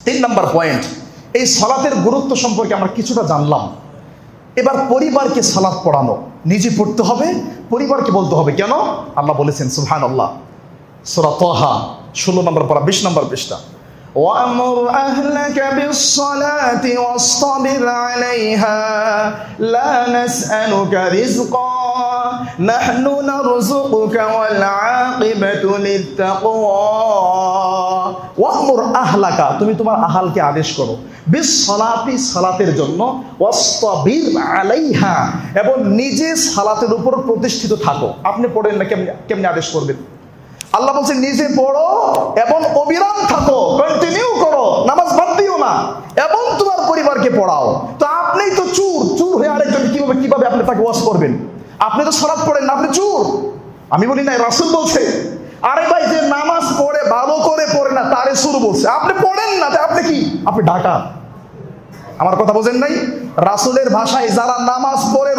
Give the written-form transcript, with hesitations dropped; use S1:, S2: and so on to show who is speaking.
S1: 3 নম্বর point, এই সালাতের গুরুত্ব সম্পর্কে আমরা কিছুটা জানলাম। এবার পরিবারকে সালাত পড়ানো, নিজে পড়তে হবে, পরিবারকে বলতে হবে। কেন? আল্লাহ বলেছেন সুবহানাল্লাহ, সূরা তাহা 16 নম্বর পারা 20 নম্বর পৃষ্ঠা, ওয়ামুর আহলাকা বিস-সালাতি ওয়াসতাবির আলাইহা লা নাসআলুকা রিজকা নাহনু নারযুকুকা ওয়াল আকিবাতু লিত-তাকওয়া। ওয়ামুর আহলাকা, তুমি তোমার আহালকে আদেশ করো, বিস-সালাতি, সালাতের জন্য, ওয়াসতাবির আলাইহা, এবং নিজে সালাতের উপর প্রতিষ্ঠিত থাকো। আপনি পড়েন না, কেমনে আদেশ করবেন? আল্লাহ বলছেন নিজে পড়ো এবং অবিরাম থাকো, কন্টিনিউ করো, নামাজ বাদ দিও না, এবং তোমার পরিবারকে পড়াও। তো আপনিই তো চুর হয়ে আরেকজন কিভাবে আপনি তাকে ওয়াজ করবেন? আপনি তো সালাত পড়েন না, আপনি চুর। আমি বলি না, রাসূল বলছে। আরে ভাই, যে নামাজ পড়ে ভালো করে পড়ে না তারে চুর বলছে। আপনি পড়েন না, আপনি কি? আপনি ডাকাত। আমার কথা বোঝেন নাই? রাসূলের ভাষায় যারা নামাজ পড়ে